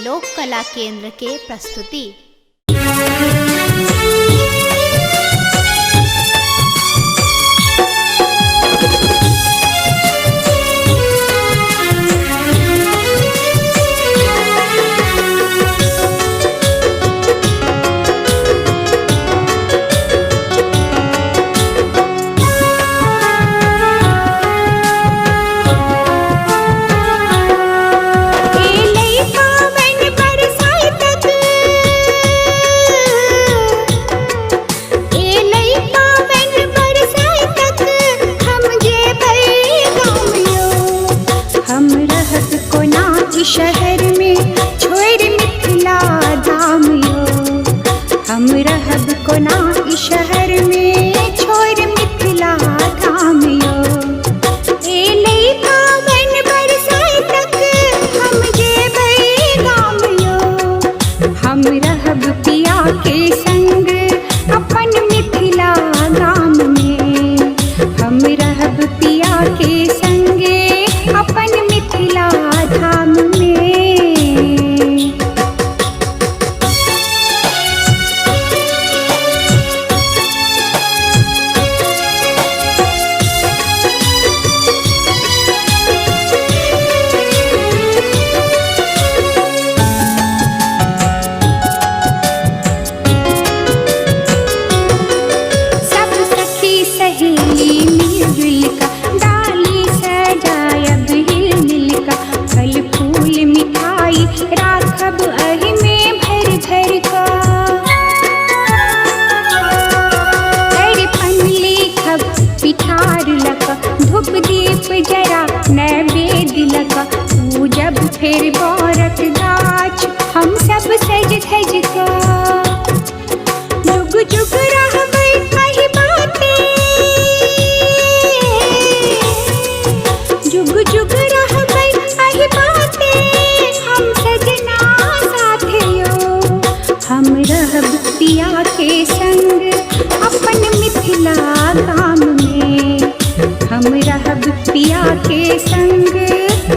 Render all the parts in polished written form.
लोक कला केंद्र के प्रस्तुति। शहर में छोड़ मिथिला धाम यो, हम रहब कोना ई शहर में छोड़ मिथिला धाम यो। एले पावन बरसाए तक हम जेबै गाम यो, हम रहब पिया के संग अपन मिथिला गाम में, हम रहब पिया के संगे अपन मिथिला धाम में। सब सखी सहेली मिलजुल का डाली सजायब हिल मिल का, फल फूल मिठाई राखब अहि में भर भर का। अरिपन लिखब पिठार लका, धूप दीप जरा नैवेद्य लका, पूजब फिर बरत गाछ हम सब सज धज का। जुग जुग रहबै अहि बाटे, जुग जुग रहबै अहि बाटे हम सजना साथे यो, हम रहब पिया के संग अपन मिथिला गाम में, हम रहब पिया के संग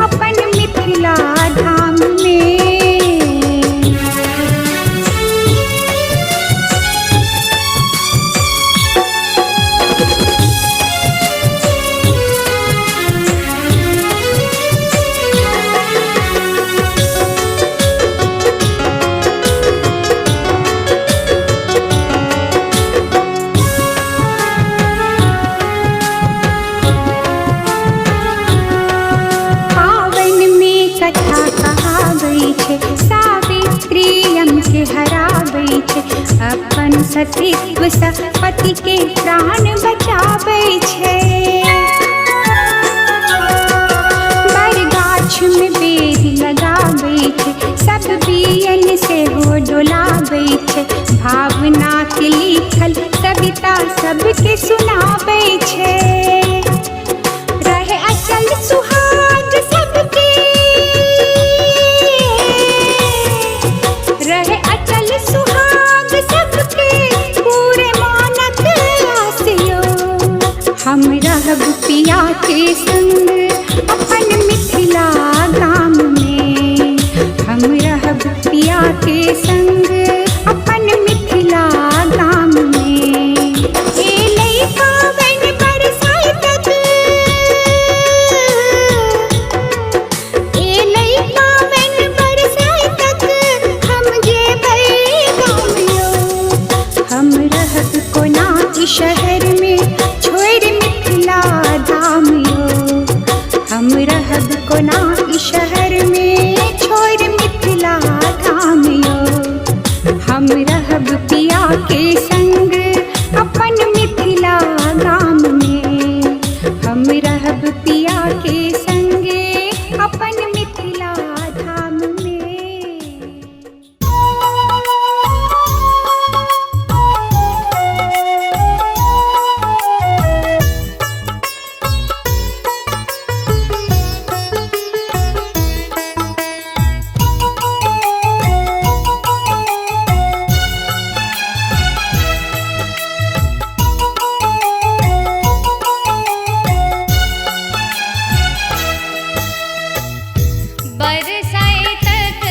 अपन मिथिला धाम में। कथा कहाबै छै सावित्री के हराबै छै, अपन सतीत्व सँ पति के प्राण बचाबै छै। बर गाछ में बेद लगाबै छै, सब बियन से हो डोलाबै छै, भावना के लिखल कविता सबके सुनाबै छै। रहे अचल सुहाग सबके, रहे अचल सुहाग सबके पूरे मानत आसियो, हम रहब पिया के संग अपन मिथिला गाम में, हम रहब पिया के संग अपन मिथिला गाम में। एले पावन बरसाए तक, एले पावन बरसाए तक हम जेबै गाम यो, हम रहब कोना ई शहर में छोड़ मिथिला धाम यो, हम रहब कोना ई शहर में छोड़ मिथिला धाम यो, हम रहब पिया के संग अपन मिथिला गाम में, हम रहब पिया के संगे अपन मिथिला धाम में। बरसाए तक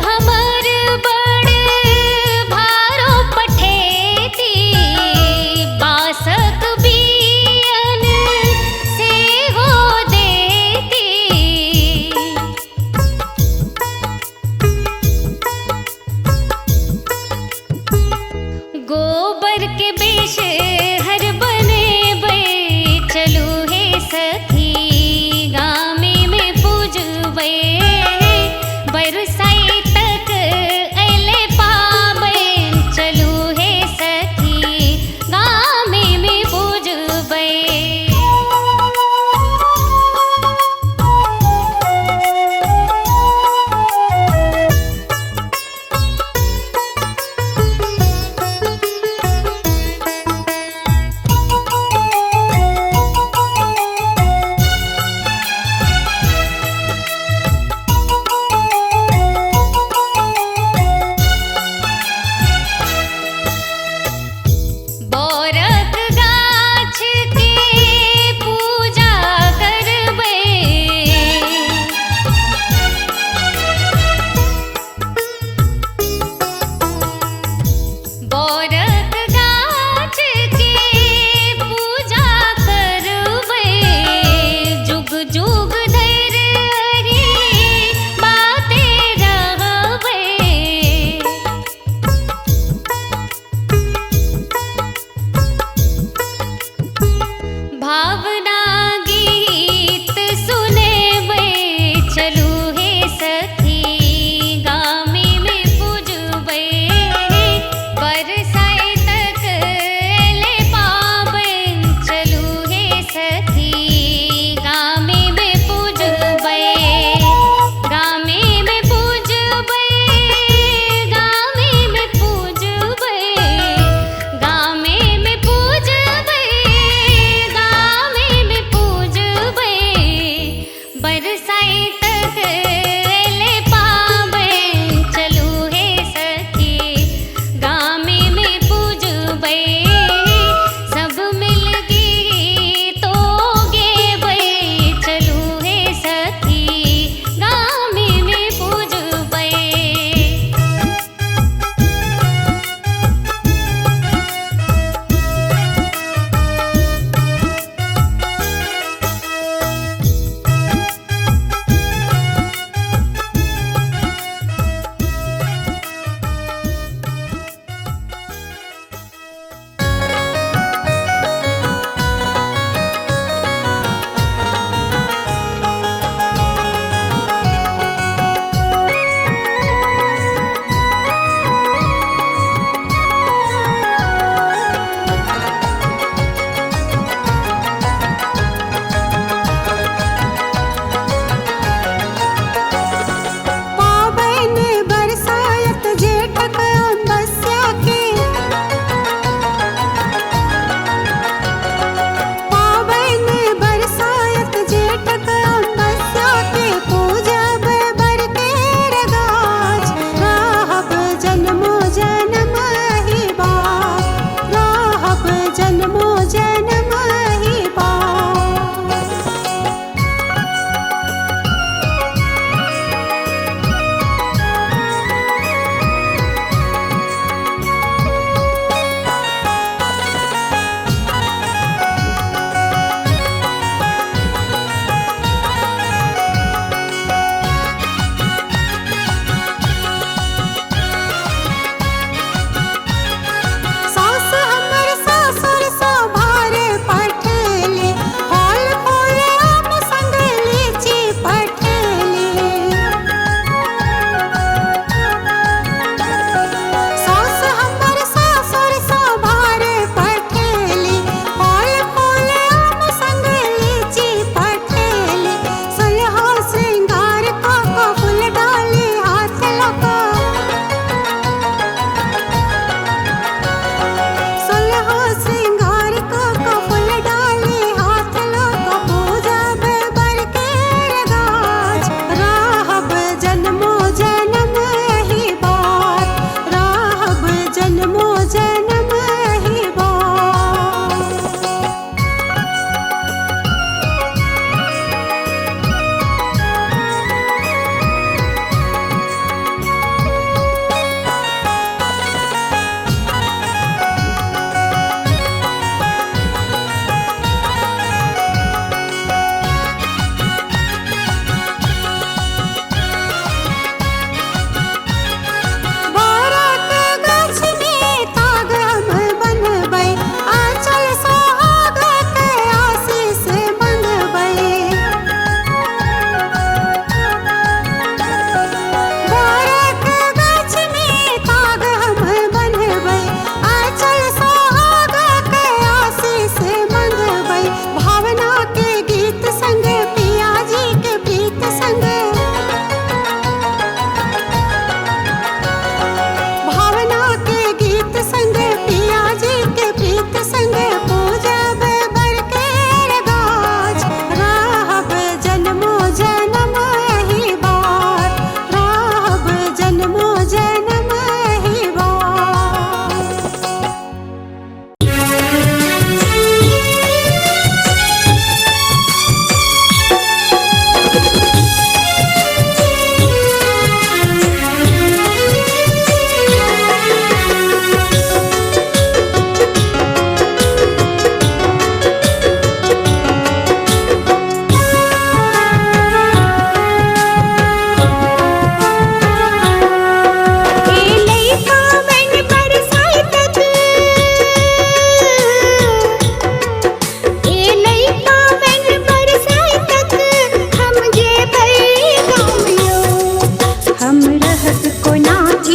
हमर बड़ भारो पठेती बासक बियन से हो देती गोबर के बेश हर बनेबै चलू हे सखी गामे में पूजबै बरसाई तक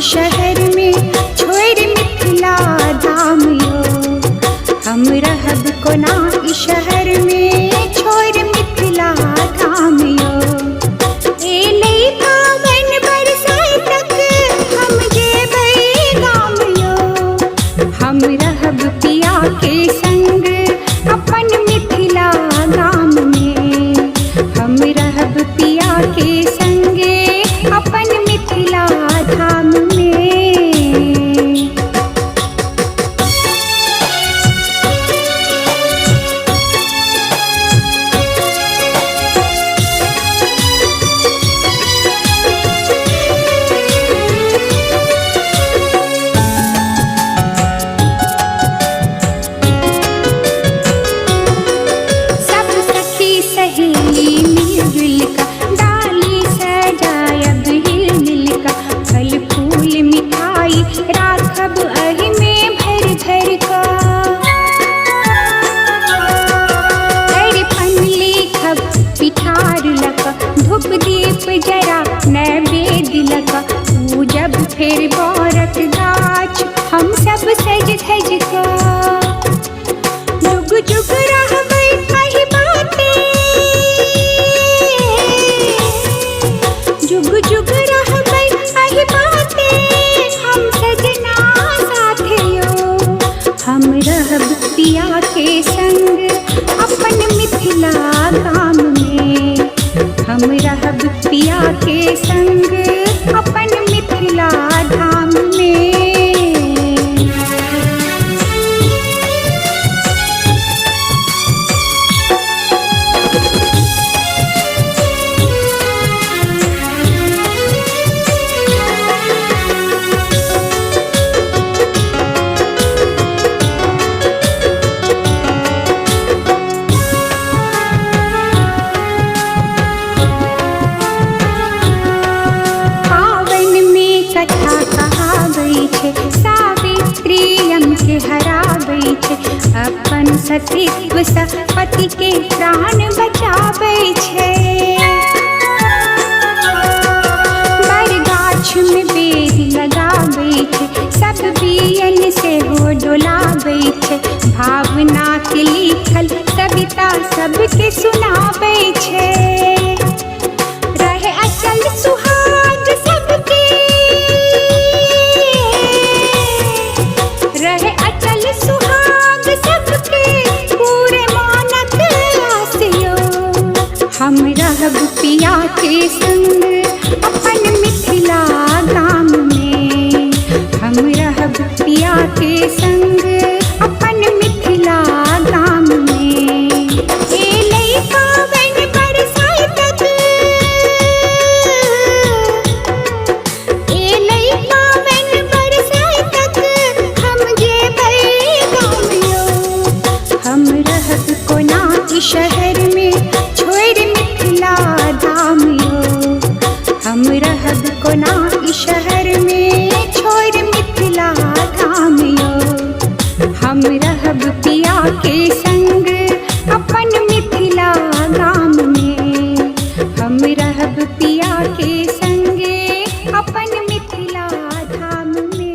ई शहर में छोड़ मिथिला धाम यो। हम रहब कोना ई शहर में छोड़ मिथिला धाम यो। ए लइका बन बरसाए तक हम जेबै गाम यो। हम रहब पिया के संग अपन मिथिला गाम में। हम रहब पिया के संगे अपन मिथिला धाम में। सब सखी सहेली मिलजुल का डाली सजायब हिल का। फल फूल मिठाई राखब अहि में भर भर का। दर्पण लिखब पिठार लका धूप दीप जरा नैवेद्य लका। पूजब फिर बरत गाछ हम सब सज धज का। जुग जुग रहबै अहि बाटे। जुग जुग रहबै अहि बाटे हम सजना साथे यो। हम रहब पिया के संग अपन मिथिला गाम में। हम रहब पिया के संग अपन मिथिला धाम में। पावन में कथा कहाबै छै सावित्री के हराबै छै। अपन सतीत्व सँ पति के प्राण बचाबै छै। बर गाछ में बेद लगाबै छै सब बियन से हो डोलाबै छै। भावना के लिखल कविता सबके सुनाबै छै। रहे अचल सुहाग सबके। रहे अचल सुहाग सबके पूरे मानक आसियो। हम रहब पिया के संग अपन मिथिला गाम में। हम रहब पिया के संग अपन मिथिला गाम में। ए लइका बन बरसाए तक। ए लइका बन बरसाए तक हम जेबै गाम यो। हम रहब कोना ई शहर में छोड़ मिथिला धाम यो। हम रहब कोना ई शहर में छोड़ मिथिला धाम यो। हम रहब पिया के संग अपन मिथिला गाम में। हम रहब पिया के संगे अपन मिथिला धाम में।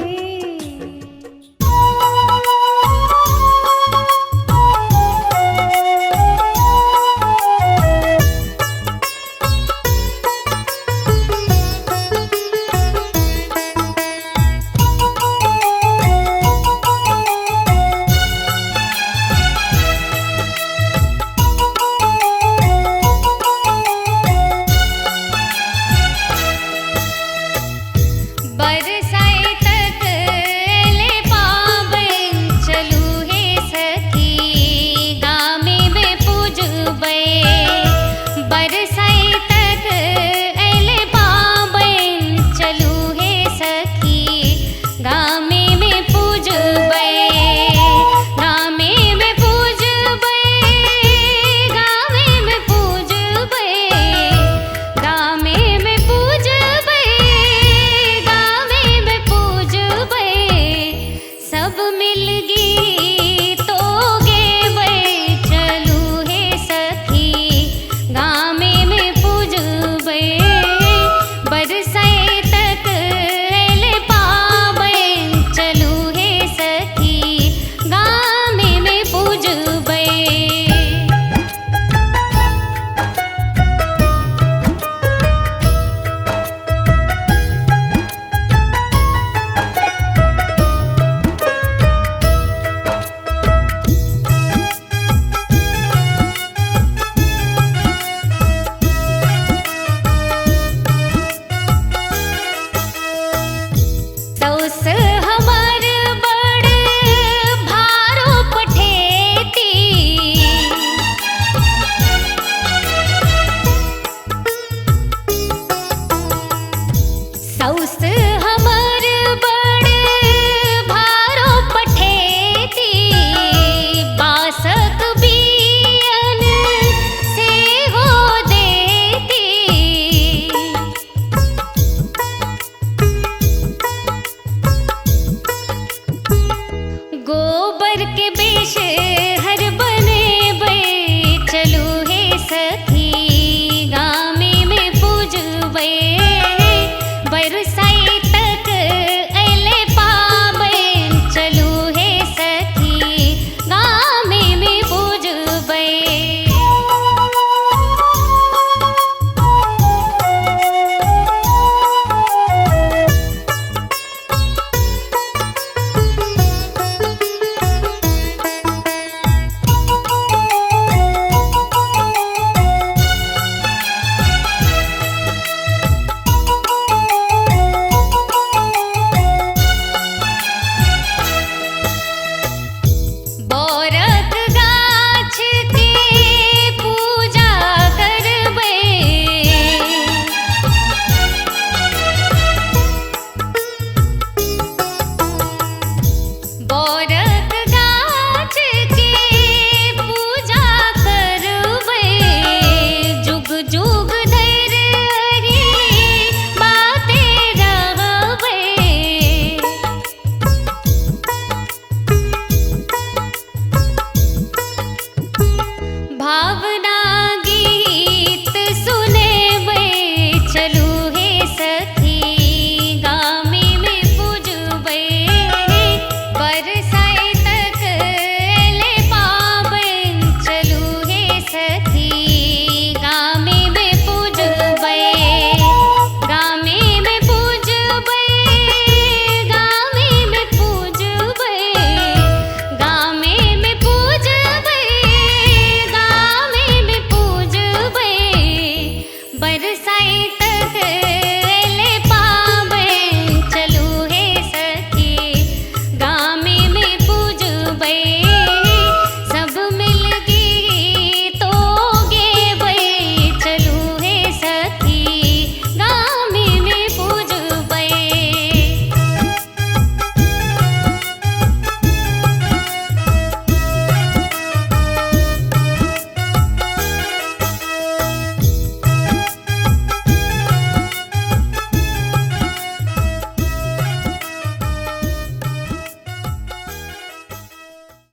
दोस्त